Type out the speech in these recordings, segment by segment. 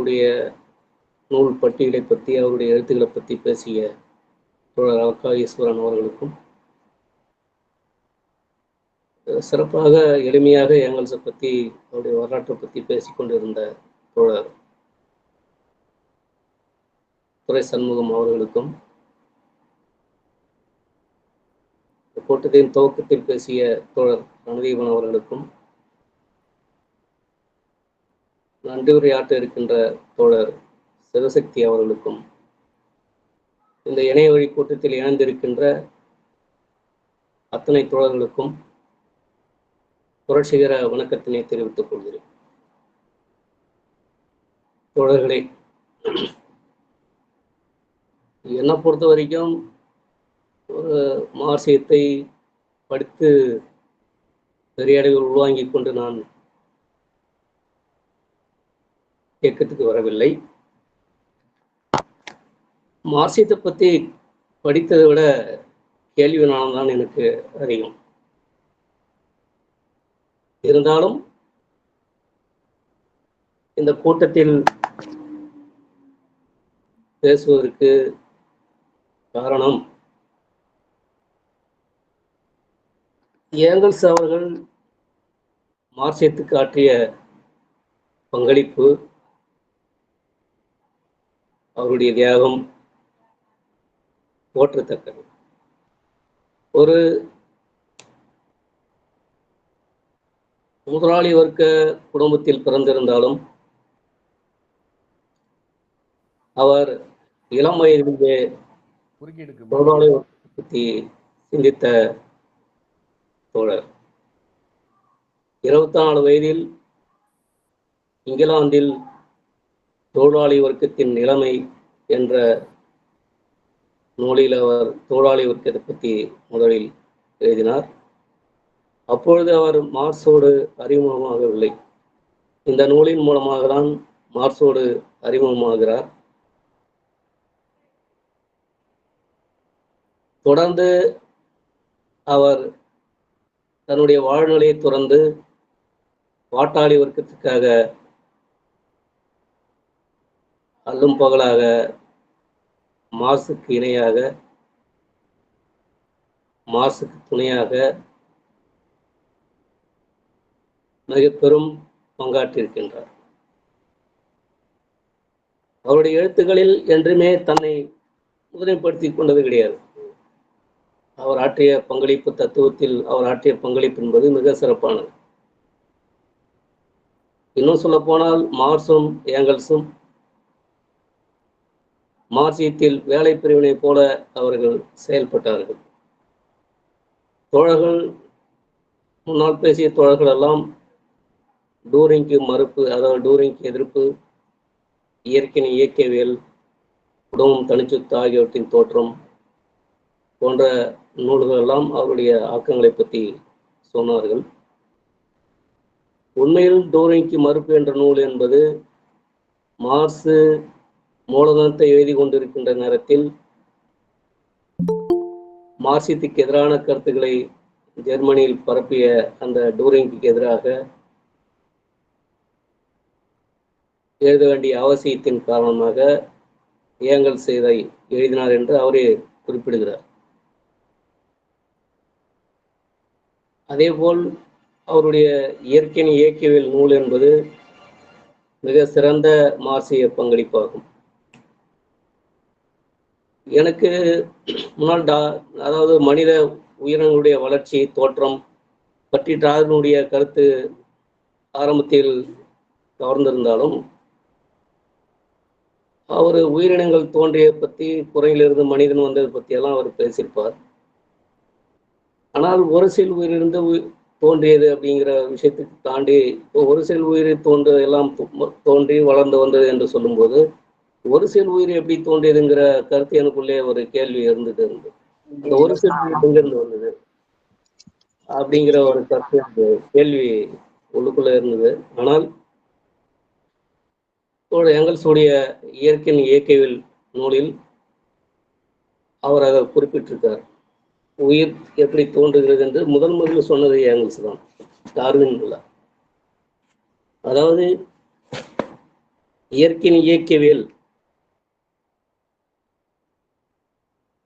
அவருடைய நூல் பட்டியலை பற்றி, அவருடைய எழுத்துக்களை பற்றி பேசிய தோழர் அக்கா ஈஸ்வரன் அவர்களுக்கும், சிறப்பாக எளிமையாக ஏங்கல்ஸை பற்றி, அவருடைய வரலாற்றை பற்றி பேசிக்கொண்டிருந்த தோழர் துரை சண்முகம் அவர்களுக்கும், கூட்டத்தின் துவக்கத்தில் பேசிய தோழர் ரணதீபன் அவர்களுக்கும், நன்றி உரையாற்ற இருக்கின்ற தோழர் சிவசக்தி அவர்களுக்கும், இந்த இணைய வழி கூட்டத்தில் இணைந்திருக்கின்ற அத்தனை தோழர்களுக்கும் புரட்சிகர வணக்கத்தினை தெரிவித்துக் கொள்கிறேன். தோழர்களே, என்னை பொறுத்த வரைக்கும் ஒரு மார்க்சியத்தை படித்து பெரிய அளவில் உள்வாங்கிக் கொண்டு நான் இயக்கத்துக்கு வரவில்லை. மார்க்சியத்தை பற்றி படித்ததை விட கேள்வி தான் எனக்கு அதிகம். இருந்தாலும் இந்த கூட்டத்தில் பேசுவதற்கு காரணம், ஏங்கல்ஸ் அவர்கள் மார்க்சியத்துக்கு ஆற்றிய பங்களிப்பு, அவருடைய தியாகம் போற்றத்தக்கது. ஒரு முதலாளி வர்க்க குடும்பத்தில் பிறந்திருந்தாலும் அவர் இளம் வயதிலே முதலாளி வர்க்கத்தை பற்றி சிந்தித்த தோழர். 24 வயதில் இங்கிலாந்தில் தொழிலாளி வர்க்கத்தின் நிலைமை என்ற நூலில் அவர் தொழிலாளி வர்க்கத்தை பற்றி முதலில் எழுதினார். அப்பொழுது அவர் மார்க்ஸோடு அறிமுகமாகவில்லை. இந்த நூலின் மூலமாக தான் மார்க்ஸோடு அறிமுகமாகிறார். தொடர்ந்து அவர் தன்னுடைய வாழ்நிலையை துறந்து பாட்டாளி வர்க்கத்துக்காக அல்லும் பகலாக மார்க்ஸுக்கு இணையாக, மார்க்ஸுக்கு துணையாக மிக பெரும் பங்காற்றியிருக்கின்றார். அவருடைய எழுத்துக்களில் என்றுமே தன்னை முதன்மைப்படுத்திக் கொண்டது கிடையாது. அவர் ஆற்றிய பங்களிப்பு, தத்துவத்தில் அவர் ஆற்றிய பங்களிப்பு என்பது மிக சிறப்பானது. இன்னும் சொல்ல போனால் மார்க்ஸும் ஏங்கல்ஸும் மார்க்சியத்தில் வேலை பிரிவினை போல அவர்கள் செயல்பட்டார்கள். தோழர்கள், முன்னால் பேசிய தோழர்கள் எல்லாம் டூரிங்க்கு மறுப்பு, அதாவது டூரிங்க்கு எதிர்ப்பு, இயற்கையின் இயக்கவியல், குடும்பம் தனிச்சொத்து ஆகியவற்றின் தோற்றம் போன்ற நூல்கள் எல்லாம் அவருடைய ஆக்கங்களை பற்றி சொன்னார்கள். உண்மையில் டூரிங்க்கு மறுப்பு என்ற நூல் என்பது மார்க்ஸ் மூலதனத்தை எழுதி கொண்டிருக்கின்ற நேரத்தில் மார்க்சியத்துக்கு எதிரான கருத்துக்களை ஜெர்மனியில் பரப்பிய அந்த டூரிங்க்கு எதிராக எழுத வேண்டிய அவசியத்தின் காரணமாக ஏங்கல்ஸ் இதை எழுதினார் என்று அவரே குறிப்பிடுகிறார். அதேபோல் அவருடைய இயற்கையின் இயக்கவியல் நூல் என்பது மிக சிறந்த மார்க்சிய பங்களிப்பாகும். எனக்கு முன்னால் அதாவது மனித உயிரினங்களுடைய வளர்ச்சி, தோற்றம் பற்றி டார்வினுடைய கருத்து ஆரம்பத்தில் கவர்ந்திருந்தாலும் அவர் உயிரினங்கள் தோன்றிய பற்றி, குறையிலிருந்து மனிதன் வந்ததை பற்றியெல்லாம் அவர் பேசியிருப்பார். ஆனால் ஒரு சில உயிரிலிருந்து தோன்றியது அப்படிங்கிற விஷயத்துக்கு தாண்டி ஒரு சில உயிரை எல்லாம் தோன்றி வளர்ந்து வந்தது என்று சொல்லும்போது ஒரு சில உயிர் எப்படி தோன்றியதுங்கிற கருத்து எனக்குள்ளே ஒரு கேள்வி இருந்துட்டு இருந்தது. அந்த ஒரு சில உயிர் எங்கிருந்து வந்தது அப்படிங்கிற ஒரு கருத்து, அந்த கேள்வி உள்ளுக்குள்ள இருந்தது. ஆனால் ஏங்கல்ஸுடைய இயற்கையின் இயக்கவியல் நூலில் அவர் அதை குறிப்பிட்டிருக்கார். உயிர் எப்படி தோன்றுகிறது என்று முதல் சொன்னது ஏங்கல்ஸ் தான், டார்வின் இல்லை. அதாவது இயற்கையின் இயக்கவியல்,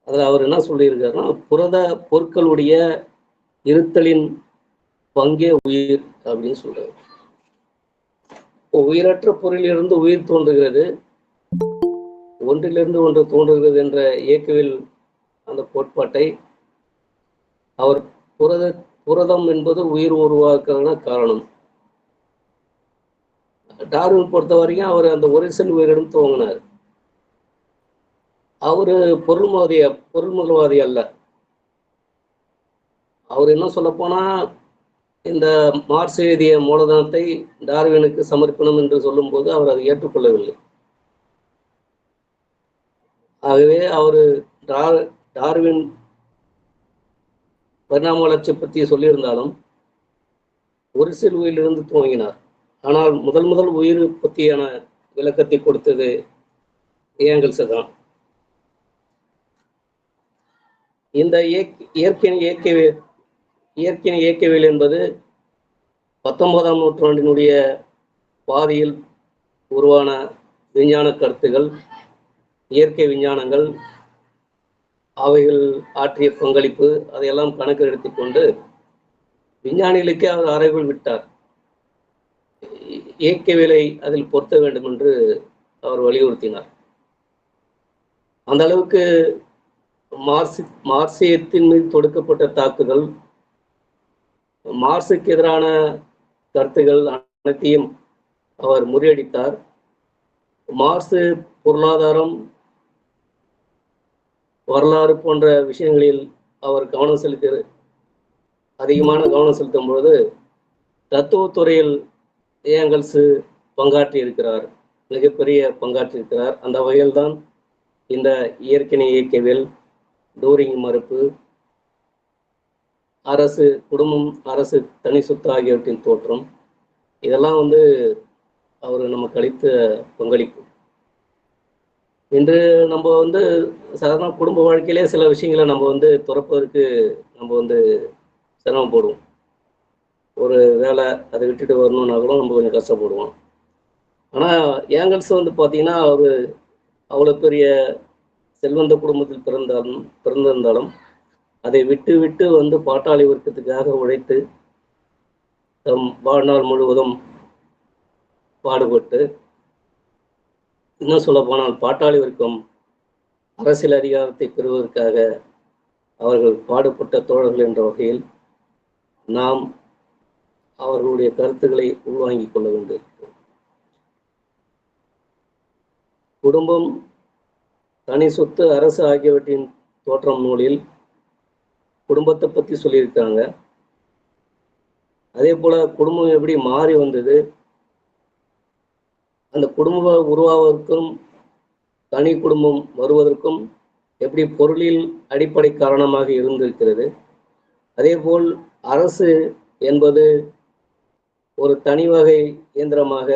அதில் அவர் என்ன சொல்லியிருக்காருன்னா, புரத பொருட்களுடைய இருத்தலின் பங்கே உயிர் அப்படின்னு சொல்றாரு. உயிரற்ற பொருளிலிருந்து உயிர் தோன்றுகிறது, ஒன்றிலிருந்து ஒன்று தோன்றுகிறது என்ற இயக்கவியல் அந்த கோட்பாட்டை அவர் புரதம் என்பது உயிர் உருவாக்குறதுனா காரணம். டார்வின் பொறுத்த வரைக்கும் அவர் அந்த ஒரு செல் உயிரிடம் துவங்கினார். அவரு பொருள்முதல்வாதி அல்ல. அவர் என்ன சொல்ல போனா, இந்த மார்க்ஸ் எழுதிய மூலதனத்தை டார்வினுக்கு சமர்ப்பணம் என்று சொல்லும் போது அவர் அதை ஏற்றுக்கொள்ளவில்லை. ஆகவே அவரு டார்வின் பரிணாம வளர்ச்சி பற்றி சொல்லியிருந்தாலும் ஒரு செல் உயிரிலிருந்து துவங்கினார். ஆனால் முதல் உயிர் பற்றியான விளக்கத்தை கொடுத்தது ஏங்கல்ஸ் தான். இந்த இயற்கையின் இயக்கவியல் என்பது 19ஆம் நூற்றாண்டினுடைய பாதியில் உருவான விஞ்ஞான கருத்துகள், இயற்கை விஞ்ஞானங்கள், அவைகள் ஆற்றிய பங்களிப்பு, அதையெல்லாம் கணக்கில் எடுத்துக்கொண்டு விஞ்ஞானிகளுக்கே அவர் அறைகுள் விட்டார். இயக்கவியலை அதில் பொருத்த வேண்டும் என்று அவர் வலியுறுத்தினார். அந்த அளவுக்கு மார்க்சியத்தின் மீது தொடுக்கப்பட்ட தாக்குதல், மார்க்சுக்கு எதிரான கருத்துகள் அனைத்தையும் அவர் முறியடித்தார். மார்க்ஸ் பொருளாதாரம், வரலாறு போன்ற விஷயங்களில் அவர் அதிகமான கவனம் செலுத்தும் பொழுது தத்துவத்துறையில் ஏங்கல்ஸ் பங்காற்றி இருக்கிறார், மிகப்பெரிய பங்காற்றி இருக்கிறார். அந்த வகையில் தான் இந்த இயற்கை இயக்கவியல், டூரிங் மறுப்பு, அரசு, குடும்பம், அரசு, தனி சொத்து ஆகியவற்றின் தோற்றம், இதெல்லாம் அவர் நமக்கு அளித்த பங்களிப்பு. இன்று நம்ம சாதாரண குடும்ப வாழ்க்கையிலே சில விஷயங்களை நம்ம துறப்பதற்கு நம்ம சிரமப்படுவோம். ஒரு வேலை, அதை விட்டுட்டு வரணும்னா கூட நம்ம கொஞ்சம் கஷ்டப்படுவோம். ஆனால் ஏங்கல்ஸ் பார்த்தீங்கன்னா, அவர் அவ்வளோ பெரிய செல்வந்த குடும்பத்தில் பிறந்திருந்தாலும் அதை விட்டு பாட்டாளி வர்க்கத்துக்காக உழைத்து தம் வாழ்நாள் முழுவதும் பாடுபட்டு, இன்னும் சொல்ல போனால் பாட்டாளி வர்க்கம் அரசியல் அதிகாரத்தை பெறுவதற்காக அவர்கள் பாடுபட்ட தோழர்கள் என்ற வகையில் நாம் அவர்களுடைய கருத்துக்களை உள்வாங்கிக் கொள்ள வேண்டும். குடும்பம், தனி சொத்து, அரசு ஆகியவற்றின் தோற்றம் நூலில் குடும்பத்தை பற்றி சொல்லியிருக்காங்க. அதே போல குடும்பம் எப்படி மாறி வந்தது, அந்த குடும்பம் உருவாவதற்கும் தனி குடும்பம் வருவதற்கும் எப்படி பொருளில் அடிப்படை காரணமாக இருந்திருக்கிறது. அதேபோல் அரசு என்பது ஒரு தனி வகை இயந்திரமாக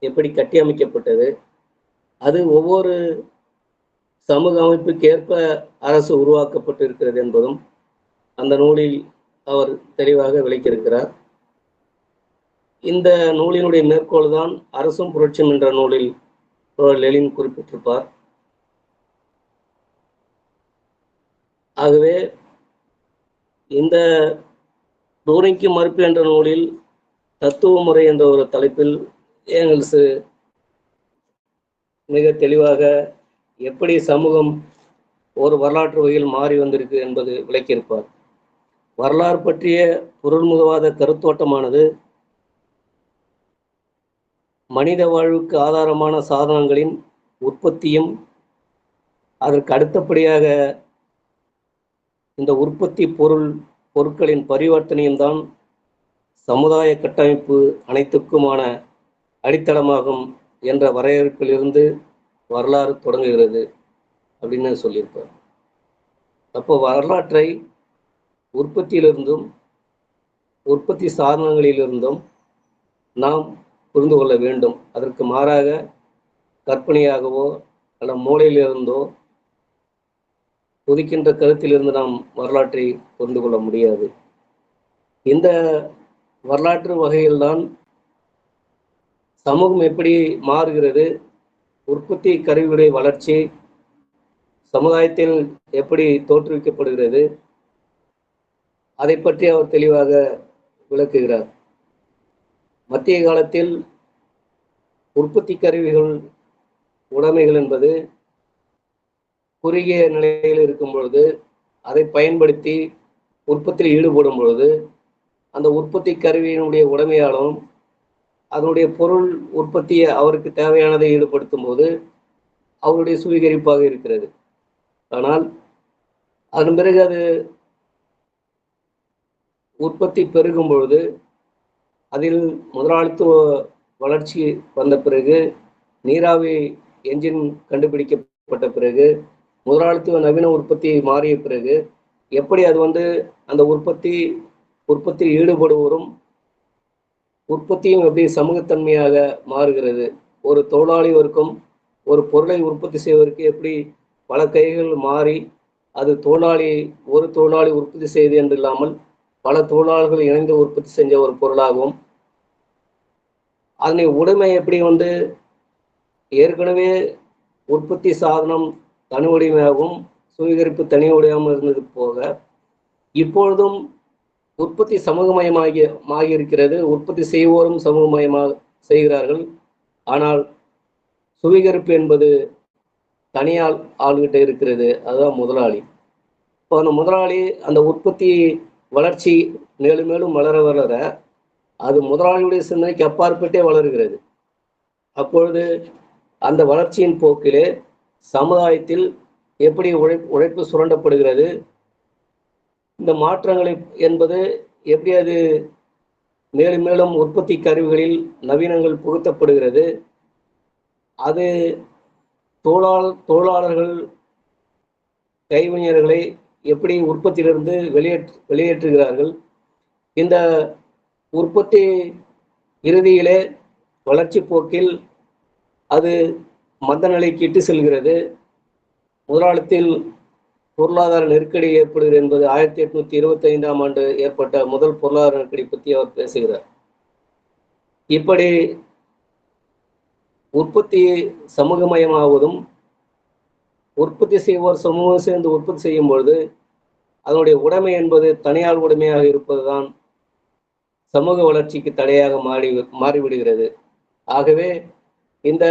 எப்படி கட்டியமைக்கப்பட்டது, அது ஒவ்வொரு சமூக அமைப்புக்கு ஏற்ப அரசு உருவாக்கப்பட்டு இருக்கிறது என்பதும் அந்த நூலில் அவர் தெளிவாக விளக்கியிருக்கிறார். இந்த நூலினுடைய மேற்கோள் தான் அரசும் புரட்சியும் என்ற நூலில் லெனின் குறிப்பிட்டிருப்பார். ஆகவே இந்த டூரிங்க்கு மறுப்பு என்ற நூலில் தத்துவ முறை என்ற ஒரு தலைப்பில் ஏங்கல்ஸ் மிக தெளிவாக எப்படி சமூகம் ஒரு வரலாற்று வகையில் மாறி வந்திருக்கு என்பது விளக்கியிருப்பார். வரலாறு பற்றிய பொருள்முகவாத கருத்தோட்டமானது மனித வாழ்வுக்கு ஆதாரமான சாதனங்களின் உற்பத்தியும் அதற்கு அடுத்தபடியாக இந்த உற்பத்தி பொருட்களின் பரிவர்த்தனையும் தான் சமுதாய கட்டமைப்பு அனைத்துக்குமான அடித்தளமாகும் என்ற வரையறுப்பிலிருந்து வரலாறு தொடங்குகிறது அப்படின்னு சொல்லியிருப்பார். அப்போ வரலாற்றை உற்பத்தியிலிருந்தும் உற்பத்தி சாதனங்களிலிருந்தும் நாம் புரிந்து கொள்ள வேண்டும். அதற்கு மாறாக கற்பனையாகவோ அல்ல மூளையிலிருந்தோ துதிக்கின்ற கருத்திலிருந்து நாம் வரலாற்றை புரிந்து கொள்ள முடியாது. இந்த வரலாற்று வகையில்தான் சமூகம் எப்படி மாறுகிறது, உற்பத்தி கருவிகளுடைய வளர்ச்சி சமுதாயத்தில் எப்படி தோற்றுவிக்கப்படுகிறது, அதை பற்றி அவர் தெளிவாக விளக்குகிறார். மத்திய காலத்தில் உற்பத்தி கருவிகள் உடைமைகள் என்பது குறுகிய நிலையில் இருக்கும் பொழுது அதை பயன்படுத்தி உற்பத்தியில் ஈடுபடும் பொழுது அந்த உற்பத்தி கருவியினுடைய உடைமையாலும் அதனுடைய பொருள் உற்பத்தியை அவருக்கு தேவையானதை ஈடுபடுத்தும் போது அவருடைய சுவீகரிப்பாக இருக்கிறது. ஆனால் அதன் பிறகு அது உற்பத்தி பெருகும் பொழுது அதில் முதலாளித்துவ வளர்ச்சி வந்த பிறகு, நீராவி என்ஜின் கண்டுபிடிக்கப்பட்ட பிறகு, முதலாளித்துவ நவீன உற்பத்தி மாறிய பிறகு எப்படி அது அந்த உற்பத்தியில் ஈடுபடுவோரும் உற்பத்தியும் எப்படி சமூகத்தன்மையாக மாறுகிறது. ஒரு தொழிலாளி வர்க்கம் ஒரு பொருளை உற்பத்தி செய்வதற்கு எப்படி பல கைகள் மாறி அது ஒரு தொழிலாளி உற்பத்தி செய்து என்று இல்லாமல் பல தொழிலாளர்கள் இணைந்து உற்பத்தி செஞ்ச ஒரு பொருளாகவும், அதனை உடைமை எப்படி ஏற்கனவே உற்பத்தி சாதனம் தனி உடைமையாகவும் சுவீகரிப்பு தனி உடையாகவும் இருந்தது போக இப்பொழுதும் உற்பத்தி சமூகமயமாகி இருக்கிறது. உற்பத்தி செய்வோரும் சமூகமயமாக செய்கிறார்கள். ஆனால் சுவீகரிப்பு என்பது தனியால் ஆளுகிட்ட இருக்கிறது. அதுதான் முதலாளி. இப்போ அந்த முதலாளி அந்த உற்பத்தி வளர்ச்சி மேலும் மேலும் வளர வளர அது முதலாளியுடைய சிந்தனைக்கு அப்பாற்பட்டே வளர்கிறது. அப்பொழுது அந்த வளர்ச்சியின் போக்கிலே சமுதாயத்தில் எப்படி உழைப்பு சுரண்டப்படுகிறது, இந்த மாற்றங்களை என்பது எப்படி அது மேலும் மேலும் உற்பத்தி கருவிகளில் நவீனங்கள் புகுத்தப்படுகிறது, அது தொழிலாளர்கள் கைவினைஞர்களை எப்படி உற்பத்தியிலிருந்து வெளியேற்றுகிறார்கள். இந்த உற்பத்தி இறுதியிலே வளர்ச்சி போக்கில் அது மந்த நிலைக்கு இட்டு செல்கிறது. முதலாளித்தில் பொருளாதார நெருக்கடி ஏற்படுகிறது என்பது 1825ஆம் ஆண்டு ஏற்பட்ட முதல் பொருளாதார நெருக்கடி பற்றி அவர் பேசுகிறார். இப்படி உற்பத்தி சமூகமயமாவதும் உற்பத்தி செய்வோர் சமூகம் சேர்ந்து உற்பத்தி செய்யும் பொழுது அதனுடைய உடைமை என்பது தனியார் உடைமையாக இருப்பதுதான் சமூக வளர்ச்சிக்கு தடையாக மாறிவிடுகிறது. ஆகவே இந்த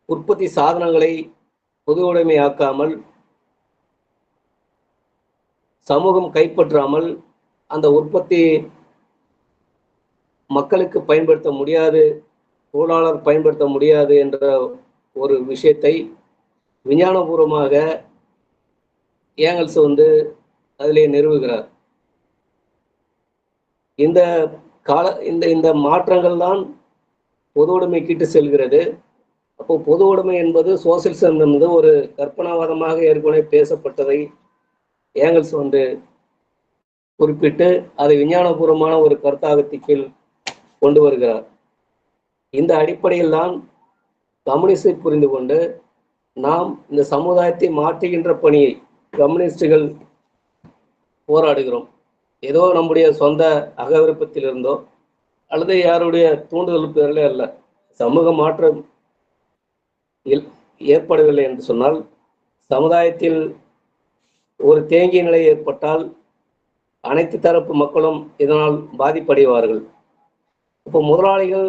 உற்பத்தி சாதனங்களை பொது உடைமையாக்காமல், சமூகம் கைப்பற்றாமல் அந்த உற்பத்தி மக்களுக்கு பயன்படுத்த முடியாது, தொழிலாளர் பயன்படுத்த முடியாது என்ற ஒரு விஷயத்தை விஞ்ஞானபூர்வமாக ஏங்கல்ஸ் அதிலே நிறுவுகிறார். இந்த இந்த மாற்றங்கள் தான் பொது உடைமைக்கிட்டு செல்கிறது. அப்போ பொது உடைமை என்பது சோசியலிசம் என்பது ஒரு கற்பனாவாதமாக ஏற்கனவே பேசப்பட்டதை ஏங்கல்ஸ் குறிப்பிட்டு அதை விஞ்ஞானபூர்வமான ஒரு கருத்தாக்கத்திற்குள் கொண்டு வருகிறார். இந்த அடிப்படையில் தான் கம்யூனிஸ்டை புரிந்து கொண்டு நாம் இந்த சமுதாயத்தை மாற்றுகின்ற பணியை கம்யூனிஸ்டுகள் போராடுகிறோம். ஏதோ நம்முடைய சொந்த அகவிருப்பத்தில் இருந்தோ அல்லது யாருடைய தூண்டுதல் பேரிலே அல்ல. சமூக மாற்றம் ஏற்படவில்லை என்று சொன்னால், சமுதாயத்தில் ஒரு தேங்கிய நிலை ஏற்பட்டால் அனைத்து தரப்பு மக்களும் இதனால் பாதிப்படைவார்கள். இப்போ முதலாளிகள்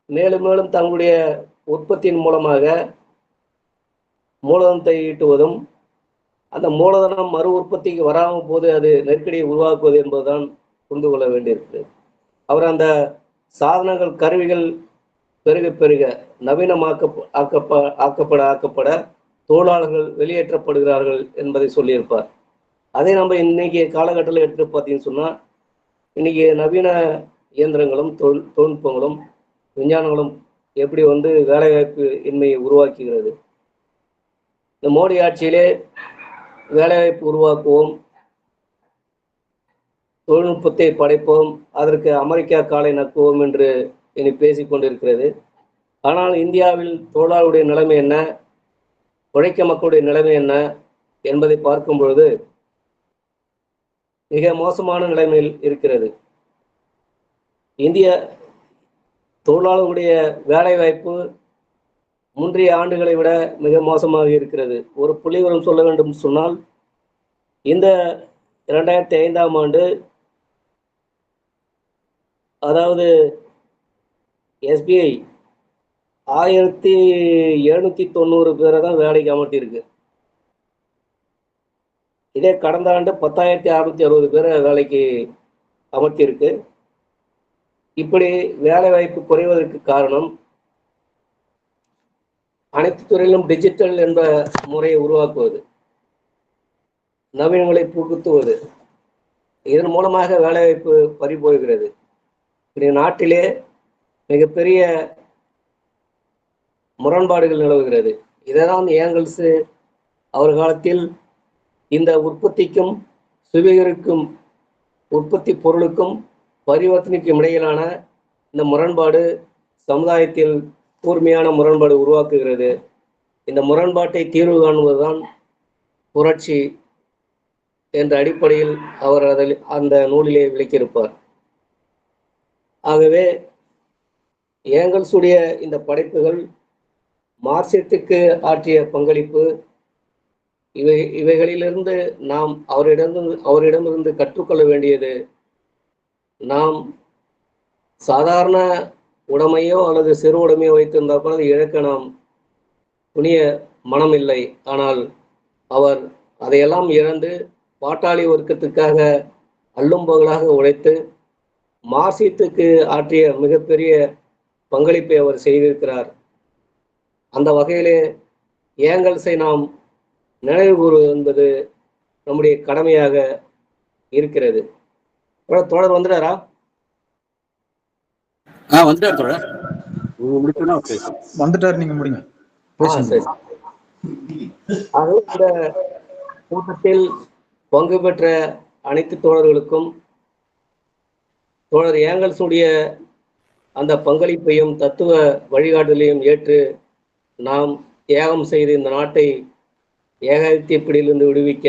மேலும் மேலும் தங்களுடைய உற்பத்தியின் மூலமாக மூலதனத்தை ஈட்டுவதும், அந்த மூலதனம் மறு உற்பத்திக்கு வராமல் போது அது நெருக்கடியை உருவாக்குவது என்பதுதான் புரிந்து கொள்ள வேண்டியிருக்கிறது. அவர் அந்த சாதனங்கள் கருவிகள் பெருக பெருக ஆக்கப்பட தொழிலாளர்கள் வெளியேற்றப்படுகிறார்கள் என்பதை சொல்லியிருப்பார். அதை நம்ம இன்னைக்கு காலகட்டத்தில் எடுத்து பார்த்தீங்கன்னு சொன்னால், இன்னைக்கு நவீன இயந்திரங்களும் தொழில்நுட்பங்களும் விஞ்ஞானங்களும் எப்படி வேலைவாய்ப்பு இன்மையை உருவாக்குகிறது. இந்த மோடி ஆட்சியிலே வேலைவாய்ப்பு உருவாக்குவோம், தொழில்நுட்பத்தை படைப்போம், அதற்கு அமெரிக்கா காலை நக்குவோம் என்று இனி பேசிக்கொண்டிருக்கிறது. ஆனால் இந்தியாவில் தொழிலாளருடைய நிலைமை என்ன, உழைக்க மக்களுடைய நிலைமை என்ன என்பதை பார்க்கும் பொழுது மிக மோசமான நிலைமையில் இருக்கிறது. தொழிலாளர்களுடைய வேலை வாய்ப்பு முந்தைய ஆண்டுகளை விட மிக மோசமாக இருக்கிறது. ஒரு புள்ளிவிவரம் சொல்ல வேண்டும் சொன்னால், இந்த 2005ஆம் ஆண்டு, அதாவது எஸ்பிஐ 1790 பேரை தான் வேலைக்கு அமர்த்தியிருக்கு. இதே கடந்த ஆண்டு 10,660 பேரை வேலைக்கு அமர்த்தியிருக்கு. இப்படி வேலை வாய்ப்பு குறைவதற்கு காரணம் அனைத்து துறையிலும் டிஜிட்டல் என்ற முறையை உருவாக்குவது, நவீனங்களை புகுத்துவது, இதன் மூலமாக வேலைவாய்ப்பு பறிபோகிறது. நாட்டிலே மிகப்பெரிய முரண்பாடுகள் நிலவுகிறது. இதைதான் ஏங்கல்ஸ் அவர் காலத்தில் இந்த உற்பத்திக்கும் சுவீகரிக்கும் உற்பத்தி பொருளுக்கும் பரிவர்த்தனைக்கும் இடையிலான இந்த முரண்பாடு சமுதாயத்தில் கூர்மையான முரண்பாடு உருவாக்குகிறது. இந்த முரண்பாட்டை தீர்வு காணுவதுதான் புரட்சி என்ற அடிப்படையில் அவர் அதில் அந்த நூலிலே விளக்கியிருப்பார். ஆகவே ஏங்கல்ஸுடைய இந்த படைப்புகள் மார்க்சியத்துக்கு ஆற்றிய பங்களிப்பு, இவைகளிலிருந்து நாம் அவரிடமிருந்து கற்றுக்கொள்ள வேண்டியது, நாம் சாதாரண உடைமையோ அல்லது சிறு உடைமையோ வைத்திருந்தால் கூட இழக்க நாம் துணிய மனம் இல்லை. ஆனால் அவர் அதையெல்லாம் இழந்து பாட்டாளி வர்க்கத்துக்காக அல்லும் பகலாக உழைத்து மார்க்சியத்துக்கு ஆற்றிய மிகப்பெரிய பங்களிப்பை அவர் செய்திருக்கிறார். அந்த வகையிலே ஏங்கல்ஸை நாம் நினைவு கூறுவது என்பது நம்முடைய கடமையாக இருக்கிறது. தோழர் வந்துட்டாரா? வந்துட்டாரு, நீங்க முடிங்க. இந்த கூட்டத்தில் பங்கு பெற்ற அனைத்து தோழர்களுக்கும் தோழர் ஏங்கல்ஸுடைய அந்த பங்களிப்பையும் தத்துவ வழிகாட்டலையும் ஏற்று நாம் தியாகம் செய்து இந்த நாட்டை ஏகாதிபத்திய பிடியிலிருந்து விடுவிக்க